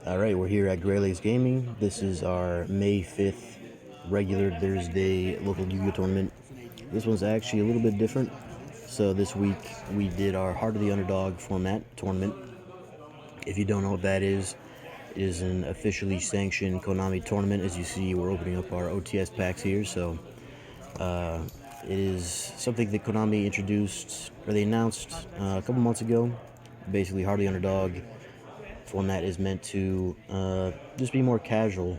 Alright, we're here at Greylegs Gaming. This is our May 5th regular Thursday local Yu-Gi-Oh tournament. This one's actually a little bit different. So this week we did our Heart of the Underdog format tournament. If you don't know what that is, it is an officially sanctioned Konami tournament. As you see, we're opening up our OTS packs here. So it is something that Konami introduced, or they announced a couple months ago. Basically, Heart of the Underdog format is meant to just be more casual.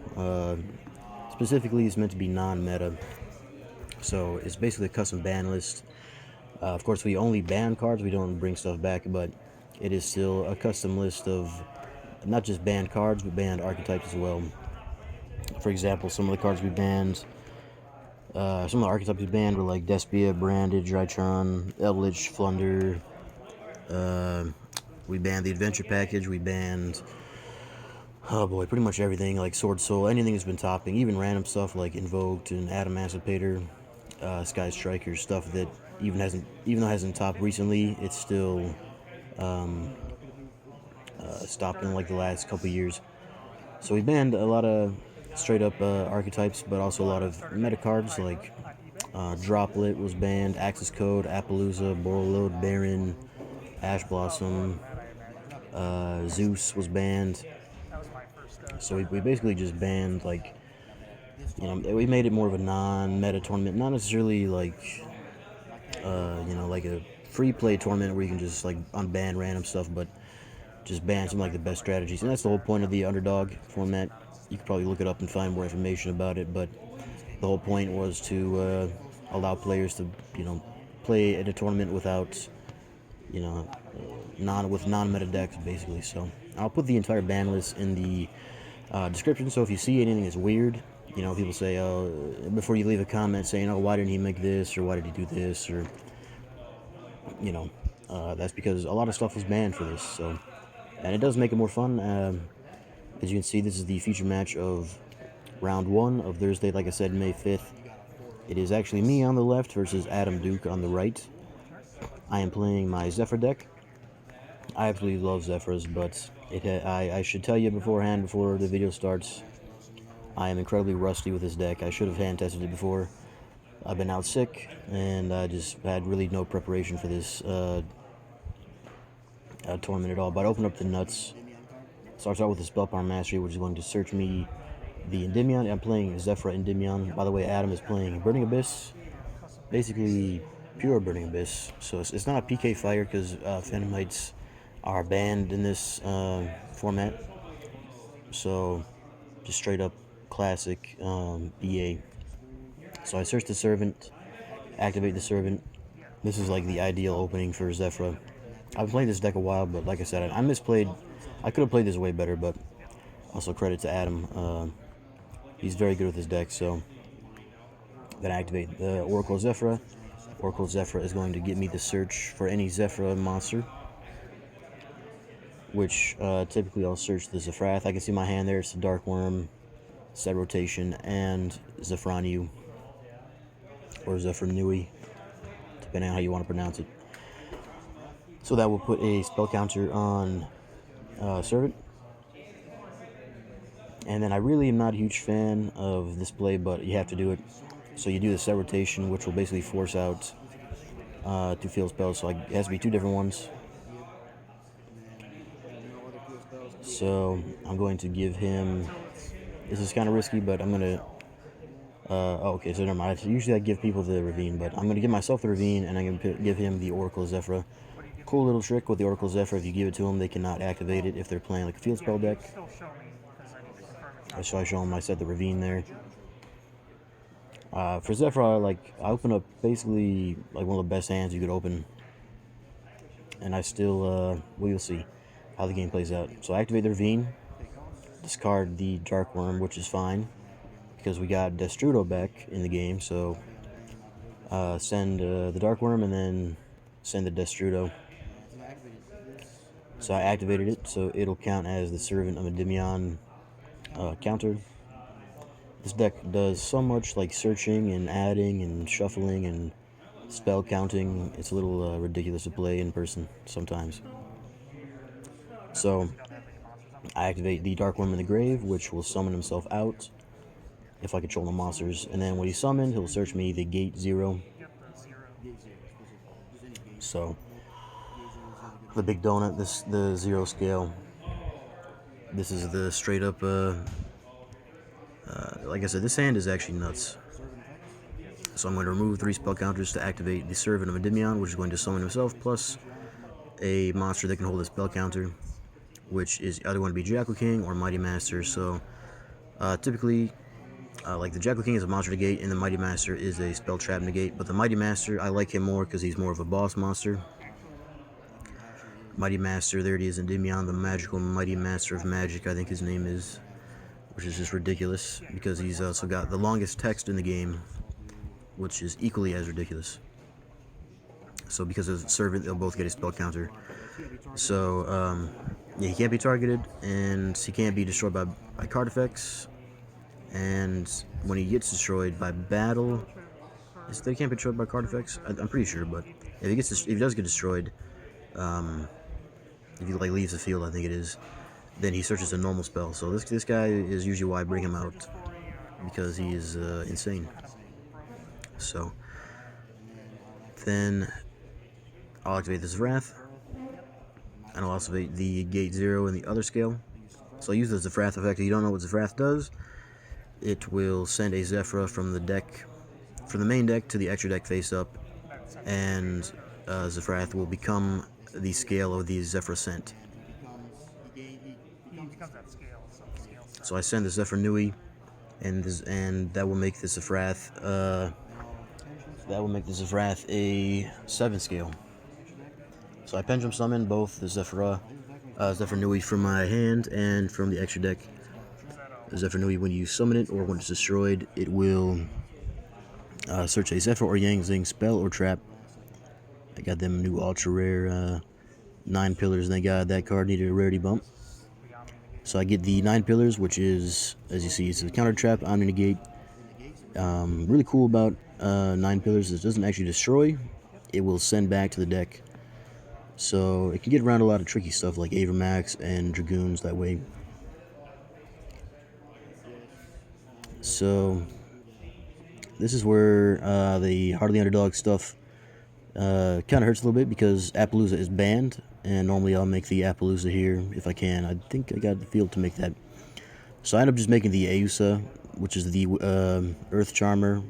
Specifically, it's meant to be non-meta. So it's basically a custom ban list. Of course, we only ban cards. We don't bring stuff back, but it is still a custom list of not just banned cards, but banned archetypes as well. For example, some of the cards we banned, some of the archetypes we banned were like Despia, Branded, Drytron, Eldritch, Flunder. We banned the Adventure Package. We banned, oh boy, pretty much everything, like Sword Soul, anything that's been topping, even random stuff like Invoked and Adamantipator, Sky Striker, stuff that even though it hasn't topped recently, it's still stopped in like the last couple years. So we banned a lot of straight up archetypes, but also a lot of meta cards like Droplet was banned, Axis Code, Appaloosa, Borreload, Baron, Ash Blossom, Zeus was banned. So we basically just banned, like, we made it more of a non-meta tournament, not necessarily like, like a free play tournament where you can just like unban random stuff, but just ban some like the best strategies. And that's the whole point of the underdog format. You could probably look it up and find more information about it, but the whole point was to allow players to, play at a tournament without, with non-meta decks, basically. So I'll put the entire ban list in the description, so if you see anything that's weird, people say, before you leave a comment saying, oh, why didn't he make this, or why did he do this, or, that's because a lot of stuff was banned for this, so, and it does make it more fun. As you can see, this is the feature match of round 1 of Thursday, like I said, May 5th. It is actually me on the left versus Adam Duke on the right. I am playing my ZEFRA deck. I absolutely love ZEFRAs, but I should tell you beforehand, before the video starts, I am incredibly rusty with this deck. I should have hand tested it before. I've been out sick, and I just had really no preparation for this tournament at all. But I open up the nuts. Starts out with the Spellpower Mastery, which is going to search me the Endymion. I'm playing ZEFRA Endymion. By the way, Adam is playing Burning Abyss. Basically, pure Burning Abyss. So it's not a PK Fire, because Phantomites are banned in this format. So just straight up classic EA. So I search the Servant, activate the Servant. This is like the ideal opening for ZEFRA. I've played this deck a while, but like I said, I misplayed. I could have played this way better, but also credit to Adam. He's very good with his deck, so then I activate the Oracle ZEFRA. Oracle ZEFRA is going to get me the search for any ZEFRA monster, which typically I'll search the Zefrath. I can see my hand there. It's the Dark Worm, Set Rotation, and Zefranu, or Zefranui, depending on how you want to pronounce it. So that will put a spell counter on Servant. And then I really am not a huge fan of this play, but you have to do it. So you do the Set Rotation, which will basically force out 2 field spells. So it has to be 2 different ones. So I'm going to give him, this is kind of risky, but I'm going to, okay, so never mind. Usually I give people the Ravine, but I'm going to give myself the Ravine, and I'm going to give him the Oracle ZEFRA. Cool little trick with the Oracle ZEFRA: if you give it to them, they cannot activate it if they're playing like a field spell deck. So I show them I set the Ravine there. For ZEFRA, like, I open up basically like one of the best hands you could open, and I still, well, you'll see how the game plays out. So I activate the Ravine, discard the Dark Worm, which is fine, because we got Destrudo back in the game, so send the Dark Worm and then send the Destrudo. So I activated it, so it'll count as the Servant of Endymion counter. This deck does so much like searching and adding and shuffling and spell counting. It's a little ridiculous to play in person sometimes. So I activate the Dark Worm in the grave, which will summon himself out if I control the monsters. And then when he's summoned, he'll search me the gate 0. So, the big donut, the 0 scale. This is the straight up, like I said, this hand is actually nuts. So I'm going to remove 3 spell counters to activate the Servant of Endymion, which is going to summon himself, plus a monster that can hold a spell counter, which is either going to be Jackal King or Mighty Master. So typically, like the Jackal King is a monster negate, and the Mighty Master is a spell trap negate. But the Mighty Master, I like him more because he's more of a boss monster. Mighty Master, there it is, Endymion, the magical Mighty Master of Magic, I think his name is, which is just ridiculous because he's also got the longest text in the game, which is equally as ridiculous. So because of Servant, they'll both get a spell counter. So, yeah, he can't be targeted, and he can't be destroyed by card effects. And when he gets destroyed by battle, they can't be destroyed by card effects. I'm pretty sure, but if he does get destroyed, if he like leaves the field, I think it is, then he searches a normal spell. So this guy is usually why I bring him out, because he is insane. So then I'll activate this Wrath, and I'll also activate the Gate 0 in the other scale. So I'll use the ZEFRA effect. If you don't know what ZEFRA does, it will send a ZEFRA from the main deck to the extra deck face up, and ZEFRA will become the scale of the ZEFRA sent. So I send the ZEFRA Nui, and that will make the ZEFRA a 7 scale. So I pendulum summon both the ZEFRA Nui from my hand and from the extra deck. The ZEFRA Nui, when you summon it or when it's destroyed, it will search a ZEFRA or Yang Zing spell or trap. I got them new ultra rare 9 pillars, and that card needed a rarity bump. So I get the 9 pillars, which is, as you see, it's a counter trap, Omni Negate. Really cool about 9 pillars is it doesn't actually destroy, it will send back to the deck. So it can get around a lot of tricky stuff like Avermax and Dragoons that way. So this is where the Heart of the Underdog stuff kind of hurts a little bit, because Appaloosa is banned, and normally I'll make the Appaloosa here if I can. I think I got the field to make that. So I end up just making the Ausa, which is the Earth Charmer.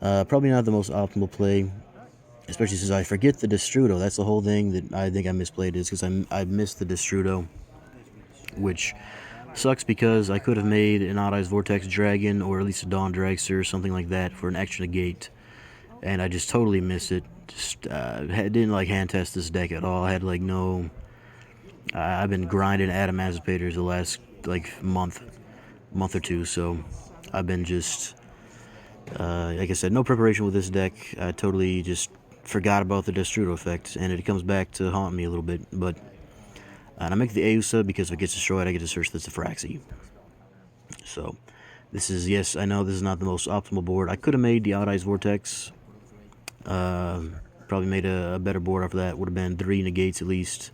Probably not the most optimal play, especially since I forget the Destrudo. That's the whole thing that I think I misplayed, is because I missed the Destrudo, which sucks because I could have made an Odd Eyes Vortex Dragon or at least a Dawn Dragster or something like that for an extra negate, and I just totally missed it. Just didn't like hand test this deck at all. I had like no. I've been grinding Atom Emancipators the last like month or two, so I've been just like I said, no preparation with this deck. I totally just forgot about the Destrudo effect, and it comes back to haunt me a little bit. But and I make the Ausa because if it gets destroyed, I get to search the Zefraxi. So this is, yes, I know this is not the most optimal board. I could have made the Odd Eyes Vortex. Probably made a better board after that. Would have been 3 negates at least.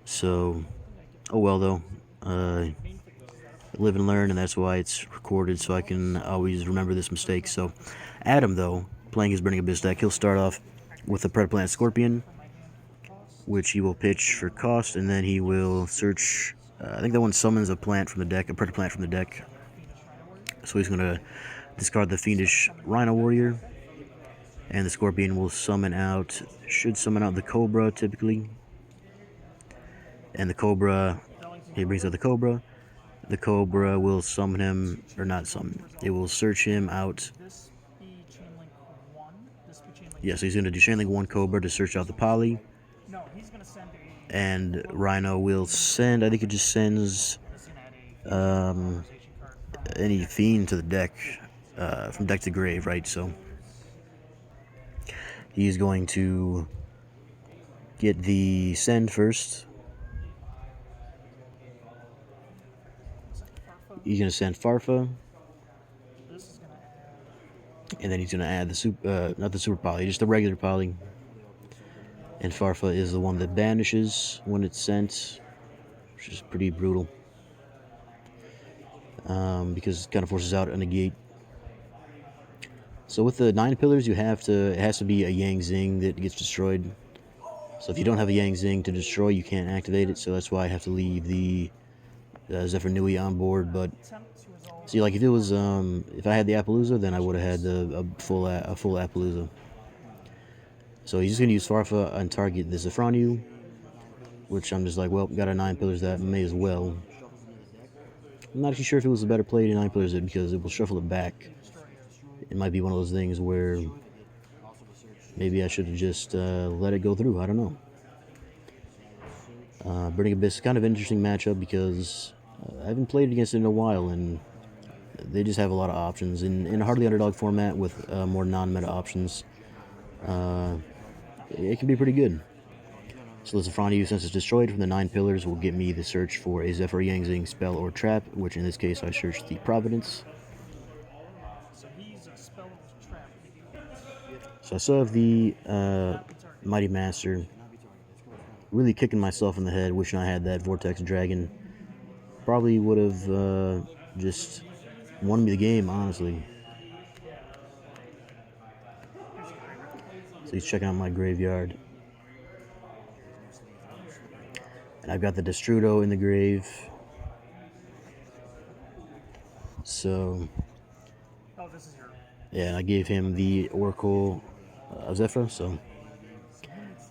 So, oh well though. Live and learn, and that's why it's recorded, so I can always remember this mistake. So Adam, though, playing his Burning Abyss deck, he'll start off with a Predaplant Scorpion, which he will pitch for cost, and then he will search. I think that one summons a plant from the deck, a Predaplant from the deck. So he's going to discard the Fiendish Rhino Warrior, and the Scorpion will should summon out the Cobra typically. And the Cobra, he brings out the Cobra. The Cobra will summon him, or not summon, it will search him out. Yeah, so he's going to do Chainlink 1 Cobra to search out the Poly. And Rhino will send, I think it just sends any Fiend to the deck, from deck to grave, right? So he's going to get the send first. He's going to send Farfa, and then he's going to add the not the super poly, just the regular poly. And Farfa is the one that banishes when it's sent. which is pretty brutal. Because it kind of forces out a negate. So with the 9 pillars, it has to be a Yang Zing that gets destroyed. So if you don't have a Yang Zing to destroy, you can't activate it. So that's why I have to leave the ZEFRA Nui on board. But see, like if it was, if I had the Appaloosa, then I would have had a full Appaloosa. So he's just gonna use Farfa and target the ZEFRA, which I'm just like, well, got a 9 pillars that may as well. I'm not actually sure if it was a better play to 9 pillars because it will shuffle it back. It might be one of those things where maybe I should have just let it go through. I don't know. Burning Abyss is kind of an interesting matchup because I haven't played against it in a while, and they just have a lot of options. In a hardly underdog format with more non-meta options, it can be pretty good. So the ZEFRA, since it's destroyed from the 9 pillars, will get me the search for a ZEFRA Yang Zing spell or trap, which in this case I searched the Providence. So I still have the Mighty Master. Really kicking myself in the head, wishing I had that Vortex Dragon. Probably would have just won me the game, honestly. So he's checking out my graveyard. And I've got the Destrudo in the grave. So, yeah, and I gave him the Oracle of ZEFRA, so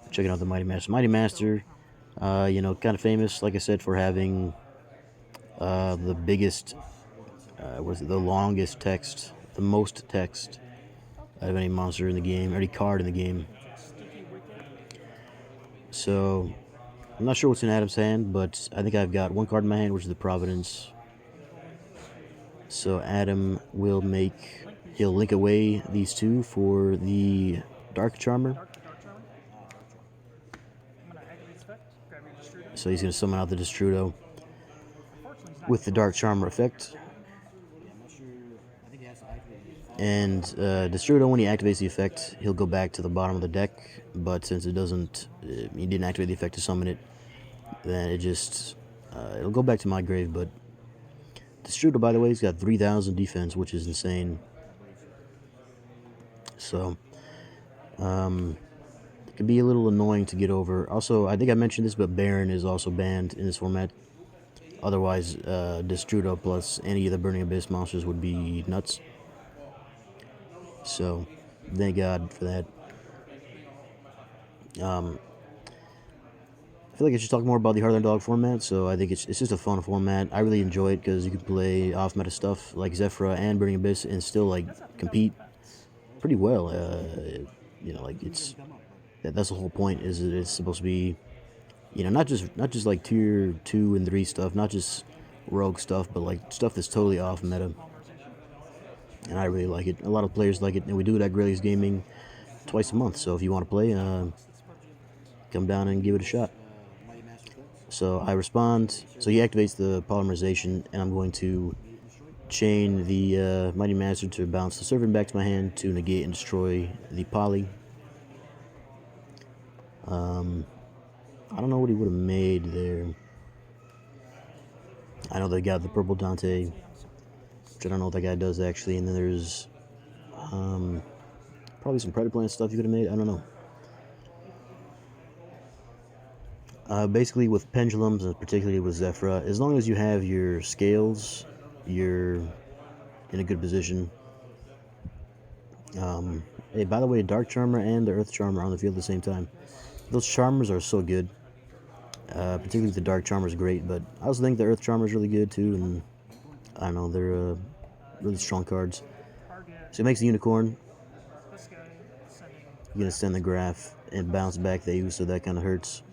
checking out the Mighty Master. Mighty Master, kind of famous, like I said, for having the biggest, the longest text, the most text out of any monster in the game, any card in the game. So, I'm not sure what's in Adam's hand, but I think I've got one card in my hand, which is the Providence. So Adam will he'll link away these 2 for the Dark Charmer. So he's going to summon out the Destrudo with the Dark Charmer effect. And Destrudo, when he activates the effect, he'll go back to the bottom of the deck. But since he didn't activate the effect to summon it, then it'll go back to my grave. But Destrudo, by the way, he's got 3,000 defense, which is insane. So, it can be a little annoying to get over. Also, I think I mentioned this, but Baron is also banned in this format. Otherwise, Destrudo plus any of the Burning Abyss monsters would be nuts. So, thank God for that. I feel like I should talk more about the Hard Underdog format, so I think it's just a fun format. I really enjoy it because you can play off-meta stuff like ZEFRA and Burning Abyss and still, like, compete pretty well. That's the whole point, is that it's supposed to be, not just like tier 2 and 3 stuff, not just rogue stuff, but like stuff that's totally off-meta. And I really like it. A lot of players like it, and we do it at Gray's Gaming twice a month. So if you want to play, come down and give it a shot. So I respond. So he activates the polymerization, and I'm going to chain the Mighty Master to bounce the Servant back to my hand to negate and destroy the poly. I don't know what he would have made there. I know they got the purple Dante, which I don't know what that guy does actually, and then there's probably some Predator Plant stuff you could have made. I don't know. Basically, with pendulums, and particularly with ZEFRA, as long as you have your scales, you're in a good position. Hey, by the way, Dark Charmer and the Earth Charmer are on the field at the same time. Those Charmers are so good. Particularly the Dark Charmer is great, but I also think the Earth Charmer is really good too, and I don't know, they're really strong cards. So he makes the Unicorn. You're going to send the Graph and bounce back the so that kind of hurts.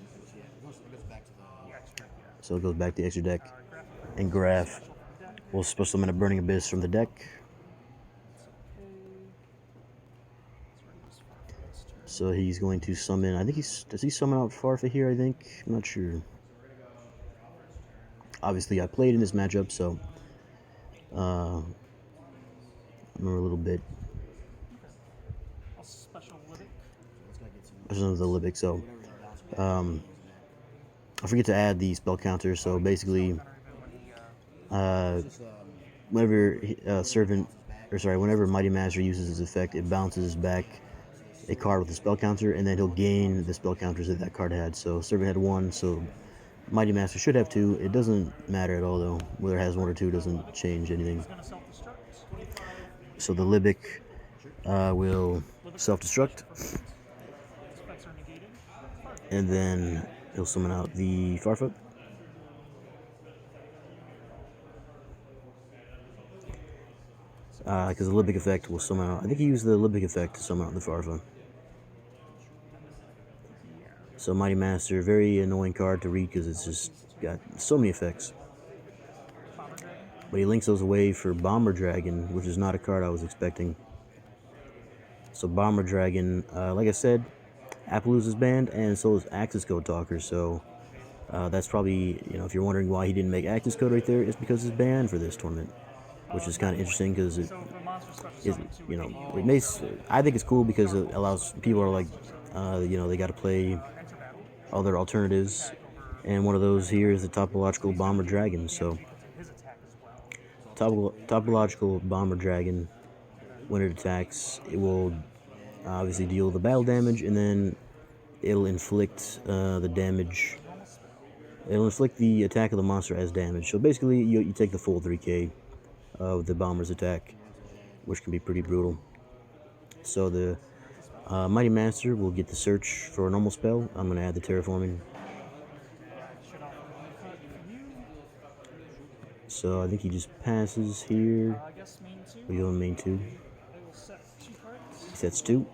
So it goes back to the extra deck. And Graph will supposed to summon a Burning Abyss from the deck. So he's going to summon, I think does he summon out Farfa here, I think? I'm not sure. Obviously, I played in this matchup, so I remember a little bit. Special the Libic, so I forget to add the spell counter, so basically, whenever whenever Mighty Master uses his effect, it bounces back a card with a spell counter, and then he'll gain the spell counters that that card had. So Servant had 1, so Mighty Master should have 2. It doesn't matter at all, though. Whether it has 1 or 2 doesn't change anything. So the Libic will self-destruct, and then he'll summon out the Farfoot. Because the Libic effect will summon out. I think he used the Libic effect to summon out the Farfoot. So Mighty Master, very annoying card to read because it's just got so many effects. But he links those away for Bomber Dragon, which is not a card I was expecting. So Bomber Dragon, like I said, Appaloosa's banned, and so is Access Code Talker. So that's probably, if you're wondering why he didn't make Access Code right there, it's because it's banned for this tournament, which is kind of interesting because it makes. I think it's cool because it allows people are like, they got to play other alternatives, and one of those here is the Topological Bomber Dragon. So Topological Bomber Dragon, when it attacks, it will obviously deal the battle damage, and then it'll inflict the damage. It'll inflict the attack of the monster as damage. So basically, you take the full 3k of the bomber's attack, which can be pretty brutal. So the Mighty Master will get the search for a normal spell. I'm going to add the terraforming. So I think he just passes here. We go in main 2. He sets 2.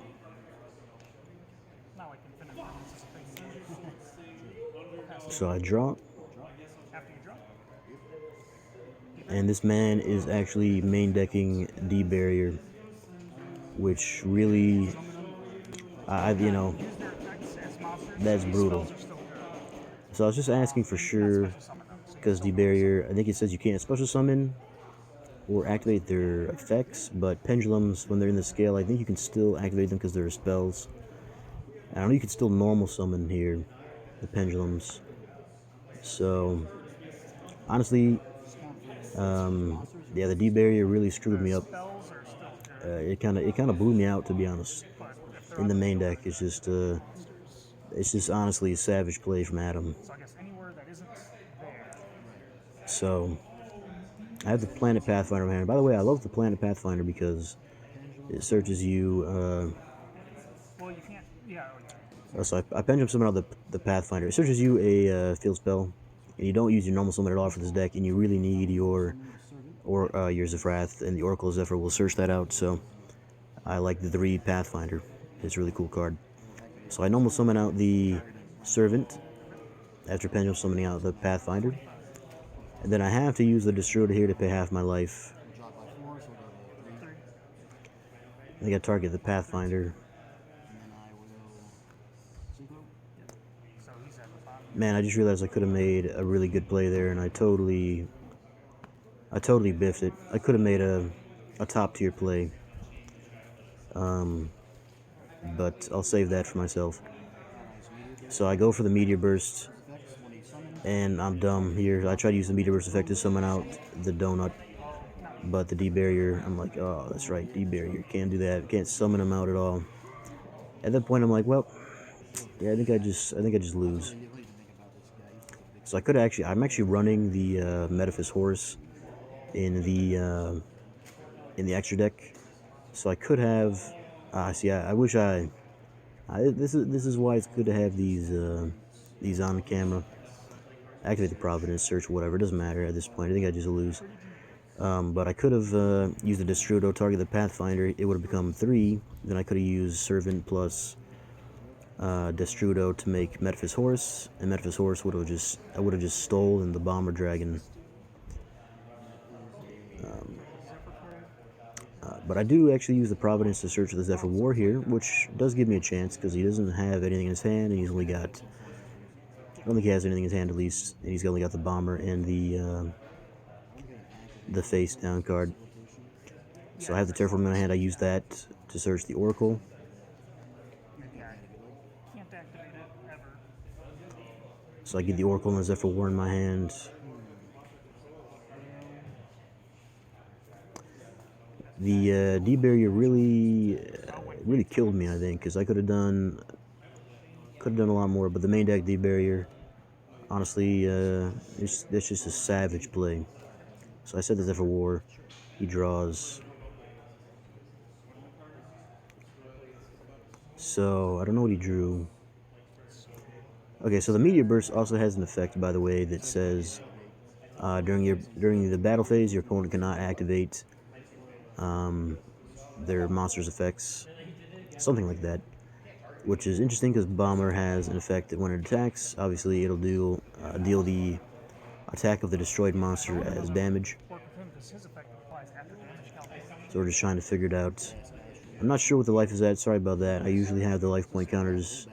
So I draw. And this man is actually main decking D Barrier, which really, that's brutal. So I was just asking for sure, because D Barrier, I think it says you can't special summon or activate their effects, but pendulums, when they're in the scale, I think you can still activate them because they're spells. I know you can still normal summon here, the pendulums. So, honestly, the D Barrier really screwed me up. It kind of blew me out, to be honest. In the main deck, it's just honestly a savage play from Adam. So I have the Planet Pathfinder hand. By the way, I love the Planet Pathfinder because it searches you. So I pendulum summon out the Pathfinder. It searches you a field spell, and you don't use your normal summon at all for this deck, and you really need your ZEFRA, and the Oracle of ZEFRA will search that out. So I like the 3 Pathfinder. It's a really cool card. So I normal summon out the Servant after pendulum summoning out the Pathfinder, and then I have to use the Destroyer here to pay half my life. I think I target the Pathfinder. Man, I just realized I could have made a really good play there, and I totally biffed it. I could have made a top tier play, but I'll save that for myself. So I go for the Meteor Burst, and I'm dumb here. I try to use the Meteor Burst effect to summon out the Donut, but the D Barrier, I'm like, oh, that's right, D Barrier, can't do that, can't summon him out at all. At that point, I'm like, well, yeah, I think I just lose. So I'm actually running the Metaphys Horus in the extra deck. So I could have, I wish this is why it's good to have these on camera. Activate the Providence, search, whatever, it doesn't matter at this point. I think I just lose. But I could have used the Destrudo, target the Pathfinder, it would have become 3. Then I could have used Servant plus Destrudo to make Metaphys Horus, and Metaphys Horus would have just stolen the Bomber Dragon. But I do actually use the Providence to search for the ZEFRA War here, which does give me a chance because he doesn't have anything in his hand, and he's only got. I don't think he has anything in his hand at least, and he's only got the Bomber and the face down card. So I have the Terraform in my hand. I use that to search the Oracle. So I get the Oracle and the ZEFRA War in my hand. The D barrier really killed me, I think, because I could have done a lot more. But the main deck D barrier, honestly, it's just a savage play. So I said the ZEFRA War. He draws. So I don't know what he drew. Okay, so the Meteor Burst also has an effect, by the way, that says during the battle phase, your opponent cannot activate their monster's effects, something like that, which is interesting because Bomber has an effect that when it attacks, obviously it'll deal the attack of the destroyed monster as damage. So we're just trying to figure it out. I'm not sure what the life is at, sorry about that. I usually have the life point counters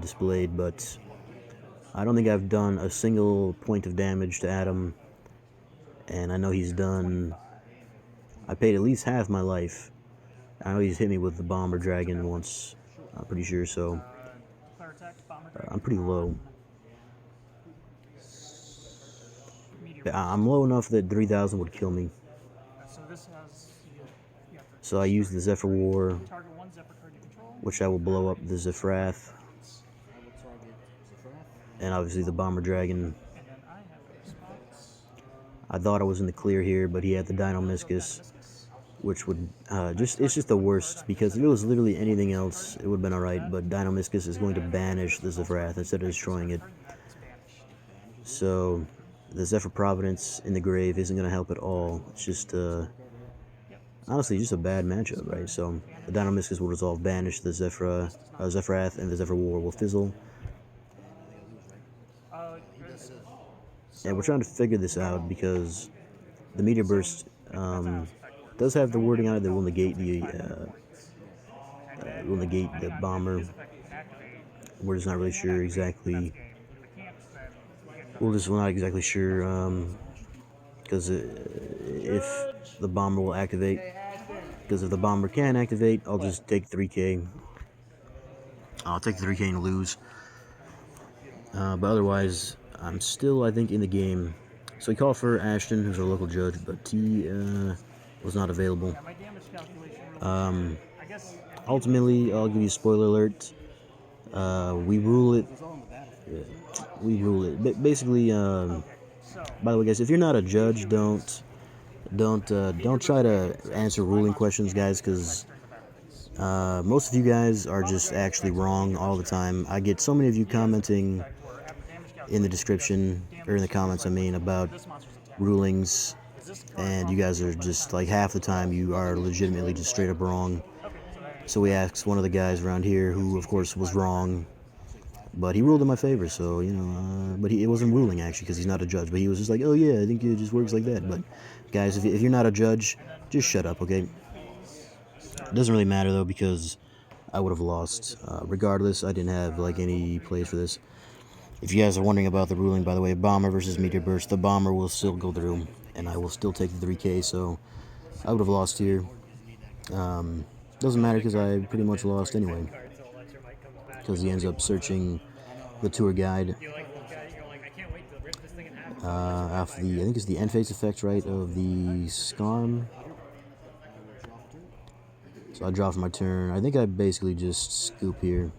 displayed, but I don't think I've done a single point of damage to Adam, and I know he's done... I paid at least half my life. I know he's hit me with the Bomber Dragon once, I'm pretty sure, so I'm pretty low. I'm low enough that 3,000 would kill me. So I use the ZEFRA War, which I will blow up the ZEFRA, and obviously the Bomber Dragon. I thought I was in the clear here, but he had the Dino-Miscus, which would it's just the worst, because if it was literally anything else, it would have been alright, but Dino-Miscus is going to banish the ZEFRA instead of destroying it. So the ZEFRA Providence in the grave isn't going to help at all. It's just honestly just a bad matchup, right? So the Dino-Miscus will resolve banish, the ZEFRA and the ZEFRA War will fizzle. And we're trying to figure this out because the Meteor Burst does have the wording on it that will negate the Bomber. We're just not really sure exactly. We're not exactly sure because if the Bomber will activate. Because if the Bomber can activate, I'll just take 3k. I'll take the 3k and lose. But otherwise, I'm still, I think, in the game. So we call for Ashton, who's our local judge, but he was not available. Ultimately, I'll give you a spoiler alert. We rule it. We rule it. Basically, by the way, guys, if you're not a judge, don't try to answer ruling questions, guys, because most of you guys are just actually wrong all the time. I get so many of you commenting in the description, or in the comments, I mean, about rulings, and you guys are just, like, half the time you are legitimately just straight up wrong. So we asked one of the guys around here, who of course was wrong, but he ruled in my favor, so, you know, but it wasn't ruling, actually, because he's not a judge, but he was just like, oh yeah, I think it just works like that. But guys, if you're not a judge, just shut up, okay? It doesn't really matter, though, because I would have lost. Regardless, I didn't have, like, any plays for this. If you guys are wondering about the ruling, by the way, Bomber versus Meteor Burst, the Bomber will still go through, and I will still take the 3k, so I would have lost here. Doesn't matter because I pretty much lost anyway, because he ends up searching the tour guide after I think it's the end phase effect, right, of the Skarm. So I draw for my turn. I think I basically just scoop here.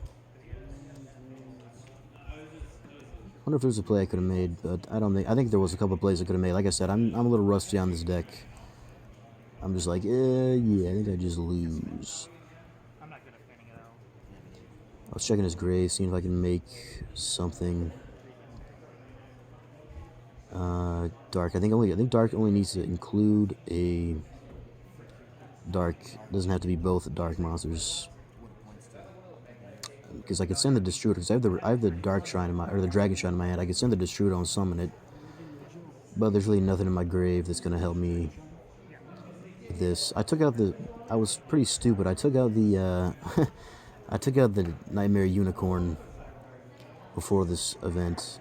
I wonder if there's a play I could have made, but I don't think. I think there was a couple of plays I could have made. Like I said, I'm a little rusty on this deck. I'm just like, yeah, I think I just lose. I was checking his grave, seeing if I can make something. Dark. I think dark only needs to include a dark. Doesn't have to be both dark monsters. Because I could send the Destrudo, because I have the Dark Shrine in my, or the Dragon Shrine in my hand. I could send the Destrudo and summon it, but there's really nothing in my grave that's gonna help me with this. I was pretty stupid. I took out the I took out the Nightmare Unicorn before this event,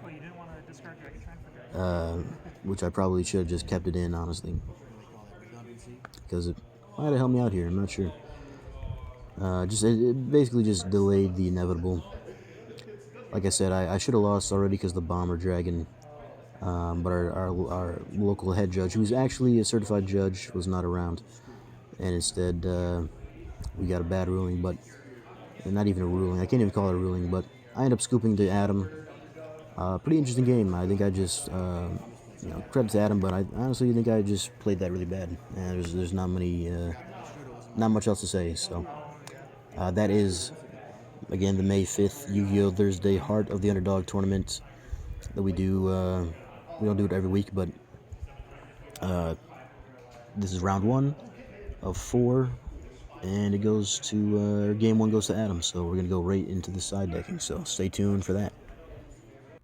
which I probably should have just kept it in, honestly, because it might have helped me out here. I'm not sure. It basically just delayed the inevitable. Like I said, I should have lost already because the bomber dragon. But our local head judge, who's actually a certified judge, was not around, and instead we got a bad ruling. But not even a ruling. I can't even call it a ruling. But I ended up scooping to Adam. Pretty interesting game. I think I just credit to Adam, but I honestly think I just played that really bad. And there's not much else to say. So that is again the May 5th Yu-Gi-Oh! Thursday Heart of the Underdog tournament that we do. We don't do it every week, but this is round 1 of 4, and it goes to game 1 goes to Adam. So we're gonna go right into the side decking. So stay tuned for that.